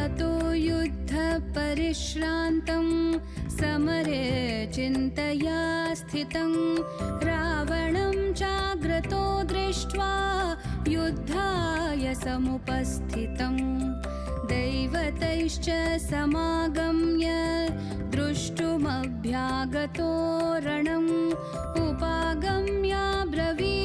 ततो युद्धपरिश्रान्तं समरे चिन्तया स्थितं रावणं चाग्रतो दृष्ट्वा युद्धाय समुपस्थितं दैवतैश्च समागम्य द्रष्टुमभ्यागतो रणम् उपागम्याब्रवीत्